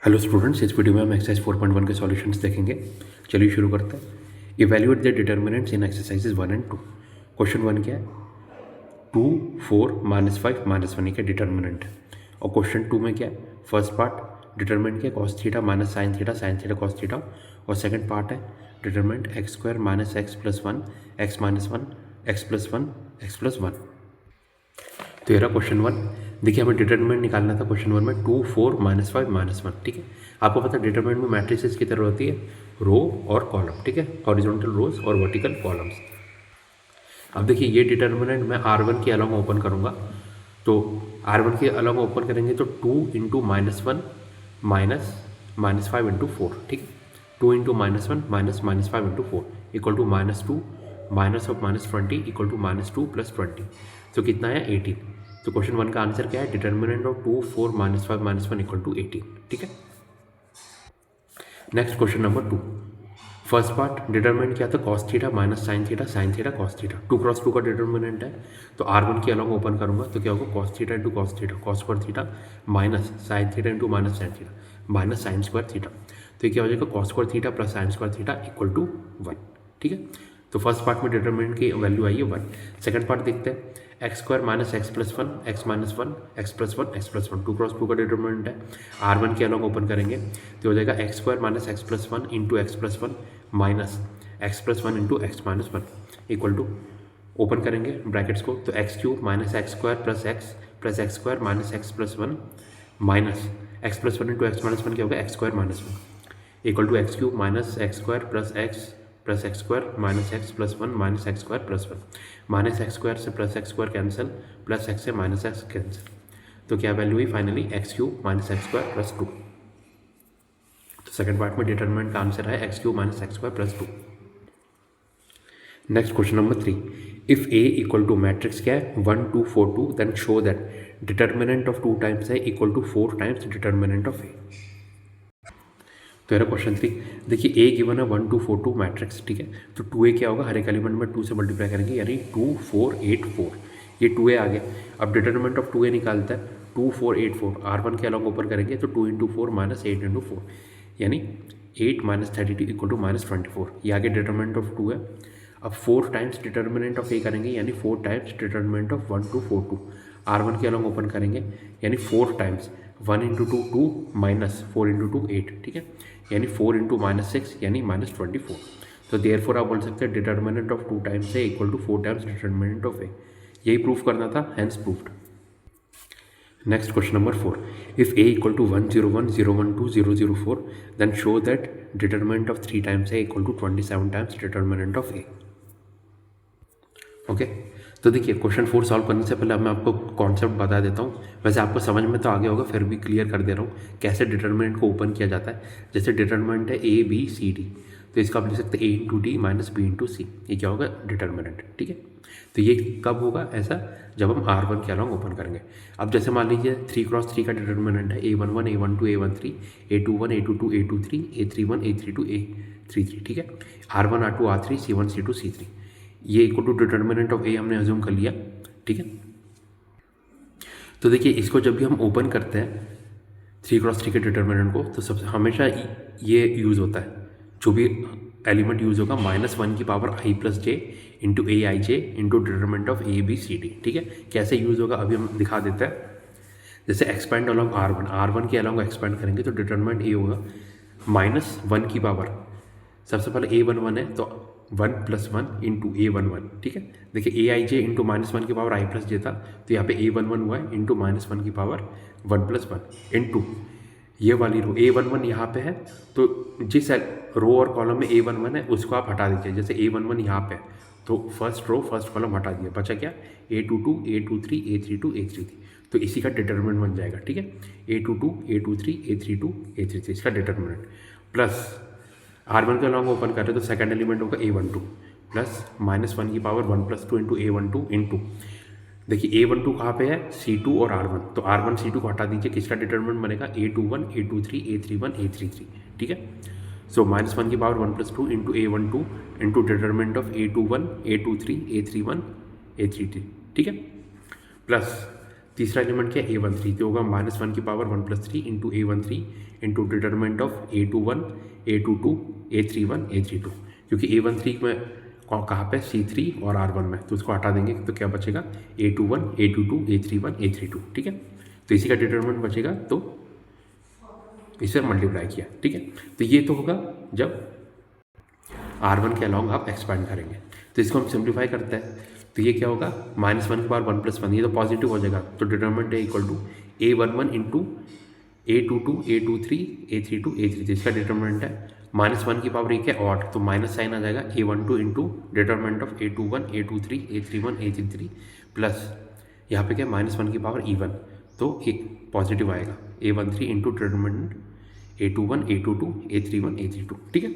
Hello students, इस video में हम एक्सरसाइज 4.1 के सॉल्यूशंस देखेंगे। चलिए शुरू करते हैं। Evaluate the determinants in exercises 1 and 2। Question 1 क्या है? 2, 4, -5, -1 ये क्या डिटर्मिनेंट है। और क्वेश्चन 2 में क्या है? फर्स्ट पार्ट डिटर्मिनेंट क्या है? cos theta minus sine theta cos theta. और सेकंड पार्ट है determinant x² minus x plus one x minus one x plus one x plus one. तो ये रहा क्वेश्चन 1। देखिए हमें डिटरमिनेंट निकालना था क्वेश्चन 1 में 2, 4, -5, -1। ठीक है, आपको पता है डिटरमिनेंट में मैट्रिसेस की तरह होती है रो और कॉलम। ठीक है, हॉरिजॉन्टल रोज और वर्टिकल कॉलम्स। अब देखिए ये डिटरमिनेंट मैं R1 के अलॉन्ग ओपन करूँगा, तो R1 के अलॉन्ग ओपन करेंगे तो 2 इंटू -1 माइनस 5 इंटू 4। ठीक है, 2 into -1 minus 5 into 4 equal to -2 minus of -20 equal to -2 plus 20। तो कितना है 18। तो क्वेश्चन 1 का आंसर क्या है? Determinant of 2, 4, -5, -1 equal to 18। ठीक है, next question number 2। First part determinant क्या था? cos theta minus sine theta cos theta. 2 cross 2 का डिटर्मिनेंट है, तो R1 के अलॉन्ग ओपन करूंगा तो क्या होगा? cos theta into cos theta cos square theta minus sine theta into minus sine theta minus sine square theta. तो ये क्या हो जाएगा? cos square theta plus sine square theta equal to 1। ठीक है, तो फर्स्ट पार्ट में डिटर्मिनेंट की वैल्यू आई है 1। सेकंड पार्ट देखते हैं। x² minus x plus one x minus one x plus one x plus one. 2 cross 2 का डिटर्मिनेंट है, R1 के अलॉन्ग ओपन करेंगे तो हो जाएगा x² minus x plus one into x plus one minus x plus one into x minus one equal to, open करेंगे brackets को तो x³ minus x square plus x square minus x plus one minus x plus one into x minus one क्या होगा? X square minus one equal to x³ minus x square plus x square minus x plus one minus x square plus one. Minus x square से plus x square cancel, plus x से minus x cancel. तो क्या value हुई finally? x³ minus x square plus 2। तो second part में determinant का answer है x³ minus x square plus 2। Next question number 3। If A equal to matrix क्या है? 1, 2, 4, 2 then show that determinant of 2 times है equal to 4 times determinant of A। तो यह question 3। देखिए A गिवन है 1, 2, 4, 2 मैट्रिक्स। ठीक है, तो 2A क्या होगा? हर एक एलिमेंट में 2 से मल्टीप्लाई करेंगे यानी 2, 4, 8, 4। ये 2A आ गया। अब डिटर्मिनेंट ऑफ 2A निकालता है 2, 4, 8, 4। R1 के अलॉन्ग ओपन करेंगे तो 2 इंटू 4 माइनस 8 इंटू 4 यानी 8 माइनस 32 इक्वल टू माइनस 24। ये आगे डिटर्मिनेंट ऑफ 2 है। अब 4 टाइम्स डिटर्मिनेंट ऑफ A करेंगे यानी 4 टाइम्स डिटर्मिनेंट ऑफ 1, 2, 4, 2। R1 के अलॉन्ग ओपन करेंगे यानी 4 टाइम्स 1 इंटू 2 2 माइनस 4 इंटू 2 8। ठीक है, यानी 4 इंटू माइनस 6 यानी माइनस 24। तो देयर फोर आप बोल सकते हैं डिटर्मिनेंट ऑफ 2 टाइम्स है equal to 4 times determinant of A. यही प्रूफ करना था, hence proofed. Next question number 4। If A equal to 1, 0, 1, 0, 1, 2, 0, 0, 4 then show that determinant of 3 times है equal to 27 times determinant of A. Okay, तो देखिए question 4 solve करने से पहले मैं आपको कॉन्सेप्ट बता देता हूँ। वैसे आपको समझ में तो आ गया होगा, फिर भी क्लियर कर दे रहा हूँ कैसे डिटर्मिनेंट को ओपन किया जाता है। जैसे डिटर्मिनेंट है A, B, C, D, तो इसका आप लिख सकते हैं A into D minus B into C. ये क्या होगा? डिटर्मिनेंट। ठीक है, तो ये कब होगा ऐसा? जब हम R1 के अलॉन्ग ओपन करेंगे। अब जैसे मान लीजिए 3 क्रॉस 3 का डिटर्मिनेंट है A11, A12, A13, A21, A22, A23, A31, A32, A33। ठीक है, R1, R2, R3, C1, C2, C3। ये इक्वल टू डिटर्मिनेंट ऑफ ए हमने अज्यूम कर लिया। ठीक है, तो देखिए इसको जब भी हम ओपन करते हैं 3 क्रॉस 3 के डिटर्मिनेंट को, तो सबसे हमेशा ये यूज़ होता है। जो भी एलिमेंट यूज़ होगा -1 की power i plus J into A I J into determinant of A B C D. ठीक है, कैसे यूज़ होगा अभी हम दिखा देते हैं। जैसे एक्सपेंड अलॉन्ग R1 के अलॉन्ग एक्सपेंड करेंगे तो डिटर्मिनेंट ए होगा -1 की पावर, सबसे पहले A11 है तो 1 + 1 इंटू A11। ठीक है, देखिए ए आई जे इंटू -1 की पावर i प्लस जे था, तो यहाँ पे A11 हुआ है इंटू -1 की पावर 1 + 1 इंटू ये वाली रो A11 यहाँ पे है, तो जिस रो और कॉलम में A11 है उसको आप हटा दीजिए। जैसे A11 यहाँ पे है तो फर्स्ट रो फर्स्ट कॉलम हटा दिया, बचा क्या? A22, A23, A32, A33। तो इसी का डिटर्मिनेंट बन जाएगा। ठीक है, A22, A23, A32, A33 इसका डिटर्मिनेंट प्लस R1 का लॉन्ग ओपन कर रहे तो सेकंड एलिमेंट होगा A12 प्लस -1 की पावर 1 + 2 इंटू A12 इंटू, देखिए A12 कहाँ पे है? C2 और R1, तो R1 C2 को हटा दीजिए, किसका डिटर्मिनेंट बनेगा? A21, A23, A31, A33। ठीक है, सो -1 की power 1 + 2 into A12 into determinant of A21, A23, A31, A33। ठीक है, प्लस तीसरा एलिमेंट क्या है A13, तो होगा -1 की power 1 + 3 into A13 into determinant of A21 A22 A31 A32, क्योंकि A13 में कहाँ पे C3 और R1 में, तो उसको हटा देंगे तो क्या बचेगा A21 A22 A31 A32, ठीक है। तो इसी का डिटरमिनेंट बचेगा, तो इसे मल्टीप्लाई किया, ठीक है। तो ये तो होगा जब R1 के अलॉन्ग आप एक्सपैंड करेंगे। तो इसको हम सिंप्लीफाई करते हैं, तो ये क्या होगा -1 की पावर 1 + 1, ये तो पॉजिटिव हो जाएगा, तो डिटरमिनेंट है equal to A11 into A22 A23 A32 A33, इसका डिटरमिनेंट है -1 की पावर एक है ऑड, तो माइनस साइन आ जाएगा A12 into determinant of A21 A23 A31 A33 plus यहाँ पे क्या -1 की पावर E1, तो एक पॉजिटिव आएगा A13 into determinant A21 A22 A31 A32, ठीक है।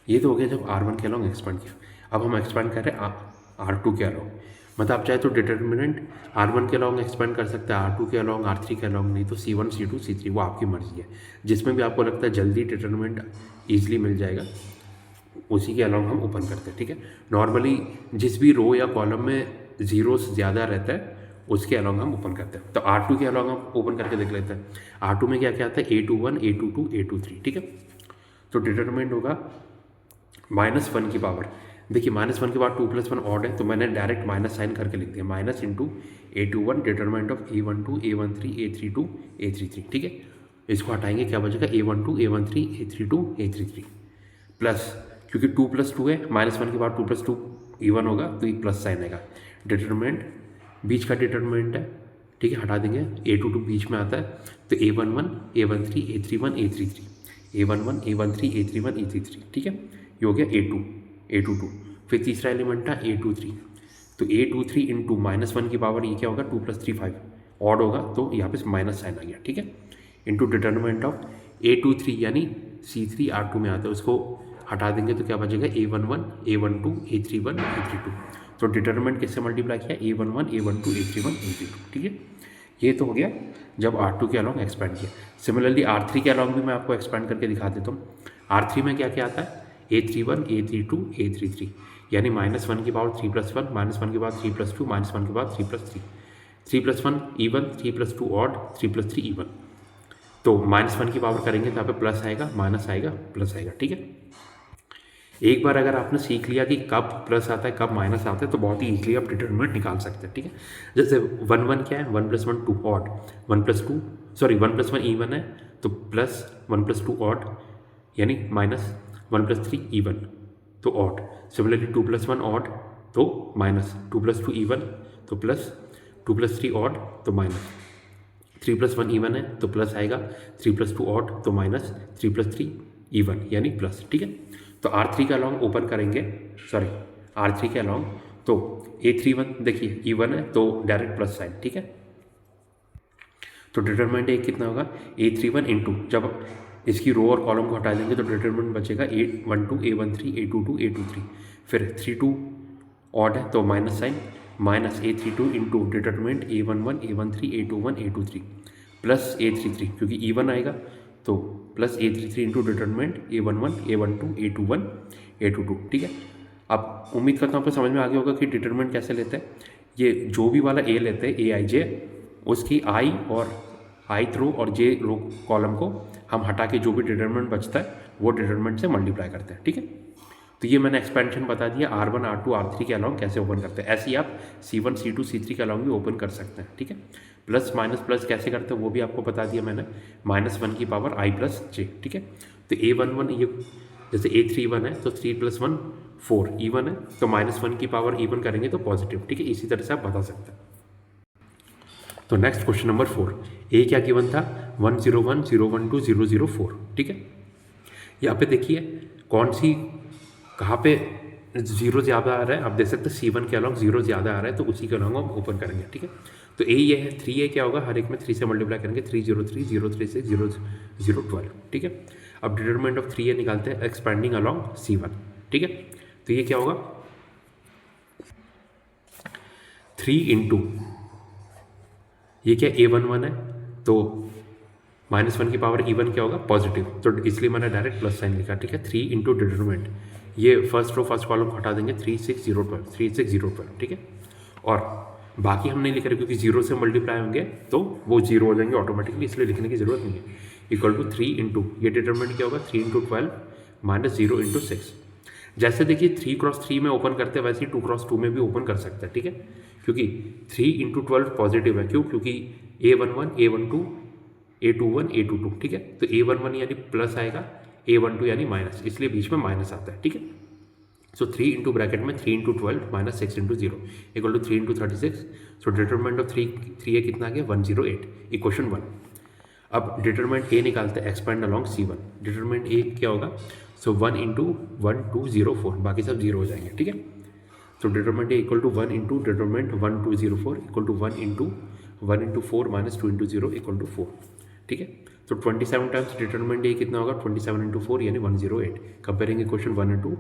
ये तो हो गया जब R1 के अलॉन्ग एक्सपेंड किया। अब हम एक्सपेंड कर रहे हैं R2 के अलॉन्ग, मतलब आप चाहे तो डिटरमिनेंट R1 के अलॉन्ग एक्सपेंड कर सकते हैं, R2 के अलॉन्ग R3 के अलॉन्ग, नहीं तो C1 C2 C3, वो आपकी मर्जी है। जिसमें भी आपको लगता है जल्दी डिटरमिनेंट ईजिली मिल जाएगा उसी के अलॉन्ग हम ओपन करते हैं, ठीक है। नॉर्मली जिस भी रो या कॉलम में जीरोस ज़्यादा रहता है उसके अलॉन्ग हम ओपन करते हैं। तो R2 के अलॉन्ग हम ओपन करके देख लेते हैं। R2 में क्या क्या आता है A21 A22 A23, ठीक है। तो डिटरमिनेंट होगा -1 की पावर, देखिए -1 के बाद 2 + 1 ऑड है, तो मैंने डायरेक्ट माइनस साइन करके लिख दिया, minus into A21 determinant of A12 A13 A32 A33, ठीक है। इसको हटाएंगे क्या बचेगा A12 A13 A32 A33 plus, क्योंकि 2 + 2 है, -1 के बाद 2 + 2 इवन होगा, तो एक प्लस साइन आएगा। डिटरमिनेंट बीच का डिटरमिनेंट है, ठीक है, हटा देंगे, A22 बीच में आता है, तो A11 A13 A31 A33 A11 A13 A31 A33, ठीक है। ये हो गया A22, फिर तीसरा एलिमेंट था A23, तो A23 इंटू -1 की पावर ये क्या होगा 2 + 3 5 ऑड होगा, तो यहाँ पे माइनस साइन आ गया, ठीक है, इंटू डिटरमिनेंट ऑफ A23 यानी C3 R2 में आता है, उसको हटा देंगे तो क्या बचेगा A11 A12 A31 A32, तो डिटरमिनेंट किससे मल्टीप्लाई किया A11 A12 A31 A32, ठीक है। ये तो हो गया जब R2 के अलॉन्ग एक्सपेंड किया। सिमिलरली R3 के अलॉन्ग भी मैं आपको एक्सपेंड करके दिखा देता हूँ। R3 में क्या क्या आता है A31 A32 A33, यानी -1 की पावर 3 + 1 -1 के बाद 3 + 2 -1 के बाद 3 + 3 3 + 1 इवन 3 + 2 ऑड 3 + 3 इवन, तो -1 की पावर करेंगे तो यहाँ पे प्लस आएगा माइनस आएगा प्लस आएगा, ठीक है। एक बार अगर आपने सीख लिया कि कब प्लस आता है कब माइनस आता है, तो बहुत ही ईजिली आप डिटरमिनेंट निकाल सकते हैं, ठीक है। जैसे 1 1 क्या है 1 + 1 2 ऑड 1 + 1 इवन है, तो प्लस 1 + 2 ऑड यानी -1 + 3 इवन, तो ऑड। सिमिलरली 2 + 1 ऑड तो माइनस, 2 + 2 इवन तो प्लस, 2 + 3 ऑड तो माइनस, 3 + 1 इवन है तो प्लस आएगा, 3 + 2 ऑड तो माइनस, 3 + 3 इवन यानी प्लस, ठीक है। तो R3 का अलॉन्ग ओपन करेंगे, सॉरी R3 के अलॉन्ग, तो A31 देखिए इवन है तो डायरेक्ट प्लस साइन, ठीक है। तो डिटरमिनेंट एक कितना होगा A31 इंटू, जब इसकी रो और कॉलम को हटा देंगे तो डिटरमिनेंट बचेगा A12 A13 A22 A23, फिर 32 ऑड है तो minus sine, minus A32 into determinant A11 A13 A21 A23 plus A33, क्योंकि इवन आएगा तो plus A33 into determinant A11 A12 A21 A22, ठीक है। अब उम्मीद करता हूँ आपको समझ में आ गया होगा कि डिटरमिनेंट कैसे लेते हैं। ये जो भी वाला A लेते हैं AIJ, उसकी I और ith रो और J रो कॉलम को हम हटा के जो भी डिटरमिनेंट बचता है वो डिटरमिनेंट से मल्टीप्लाई करते हैं, ठीक है। तो ये मैंने एक्सपेंशन बता दिया R1 R2 R3 के अलॉन्ग कैसे ओपन करते हैं। ऐसे ही आप C1 C2 C3 के अलॉन्ग भी ओपन कर सकते हैं, ठीक है। प्लस माइनस प्लस कैसे करते हैं वो भी आपको बता दिया मैंने, -1 की पावर I + J, ठीक है। तो A11 ये जैसे A31 है तो 3 + 1 4 इवन है, तो -1 की पावर इवन करेंगे तो पॉजिटिव, ठीक है। इसी तरह से आप बता सकते हैं। तो नेक्स्ट क्वेश्चन नंबर 4, ए क्या गिवन था 1 0 1 0 1 2 0 0 4, ठीक है। यहाँ पे देखिए कौन सी कहाँ पे जीरो ज़्यादा आ रहा है, आप देख सकते हैं C1 के अलॉन्ग जीरो ज़्यादा आ रहा है तो उसी के अलॉन्ग हम ओपन करेंगे, ठीक है। तो ए ये है 3A क्या होगा, हर एक में 3 से मल्टीप्लाई करेंगे, 3 0 3 0 3 6 0 0 12, ठीक है। अब डिटरमिनेंट ऑफ 3A निकालते हैं एक्सपेंडिंग अलॉन्ग C1, ठीक है। तो ये क्या होगा 3 इंटू ये क्या A11 है तो -1 की पावर इवन क्या होगा पॉजिटिव, तो इसलिए मैंने डायरेक्ट प्लस साइन लिखा, ठीक है। 3 इंटू डिटरमिनेंट, ये फर्स्ट रो फर्स्ट कॉलम को हटा देंगे, 3 6 0 12 3 6 0 12, ठीक है। और बाकी हम नहीं लिख रहे क्योंकि जीरो से मल्टीप्लाई होंगे तो वो जीरो हो जाएंगे ऑटोमेटिकली, इसलिए लिखने की जरूरत नहीं है। इक्वल टू 3 इंटू, ये डिटरमिनेंट क्या होगा 3 इंटू 12 माइनस 0 इंटू 6। जैसे देखिए 3x3 में ओपन करते हैं वैसे ही 2x2 में भी ओपन कर सकते हैं, ठीक है, क्योंकि 3 इंटू 12 पॉजिटिव है। क्यों? क्योंकि A11 A12 A21 A22, ठीक है, तो A11 यानी प्लस आएगा, A12 यानी माइनस, इसलिए बीच में माइनस आता है, ठीक है। सो 3 इंटू ब्रैकेट में 3 into 12 minus 6 into 0 equal to 3 into 36। So determinant of 3 कितना आ गया 108, इक्वेशन 1। अब डिटरमिनेंट ए निकालते हैं, expand along C1। Determinant A क्या होगा? सो 1 इंटू 1204, बाकी सब जीरो हो जाएंगे, ठीक है। So determinant A equal to 1 into determinant 1204 equal to 1 into 4 minus 2 into 0 equal to 4, ठीक है। तो 27 टाइम्स डिटरमिनेंट ए कितना होगा 27 इंटू 4 यानी 108। कंपेयरिंग इक्वेशन 1 और 2,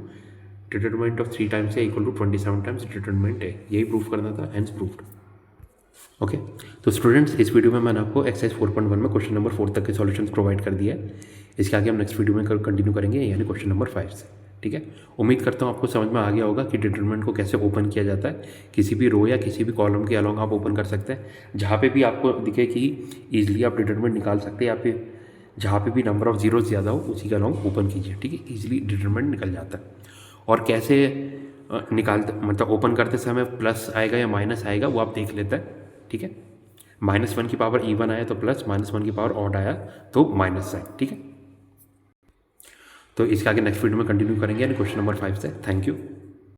determinant of 3 times A equal to 27 times determinant A, यही प्रूफ करना था, हेंस प्रूफ्ड। ओके, तो स्टूडेंट्स इस वीडियो में मैंने आपको एक्सरसाइज 4.1 में क्वेश्चन नंबर 4 तक के सॉल्यूशंस प्रोवाइड कर दिया है। इसके आगे हम नेक्स्ट वीडियो में कंटिन्यू करेंगे, यानी क्वेश्चन नंबर 5 से, ठीक है। उम्मीद करता हूँ आपको समझ में आ गया होगा कि डिटरमिनेंट को कैसे ओपन किया जाता है। किसी भी रो या किसी भी कॉलम के अलॉन्ग आप ओपन कर सकते हैं, जहाँ पे भी आपको दिखे कि ईजिली आप डिटरमिनेंट निकाल सकते हैं, या फिर जहाँ पे भी नंबर ऑफ जीरो ज़्यादा हो उसी के अलॉन्ग ओपन कीजिए, ठीक है, ईजिली डिटरमिनेंट निकल जाता है। और कैसे निकालते, मतलब ओपन करते समय प्लस आएगा या माइनस आएगा वो आप देख लेते हैं, ठीक है। -1 की पावर इवन आया तो प्लस, -1 की पावर ऑड आया तो माइनस साइन, ठीक है। तो इसके आगे नेक्स्ट वीडियो में कंटिन्यू करेंगे यानी क्वेश्चन नंबर 5 से। Thank you.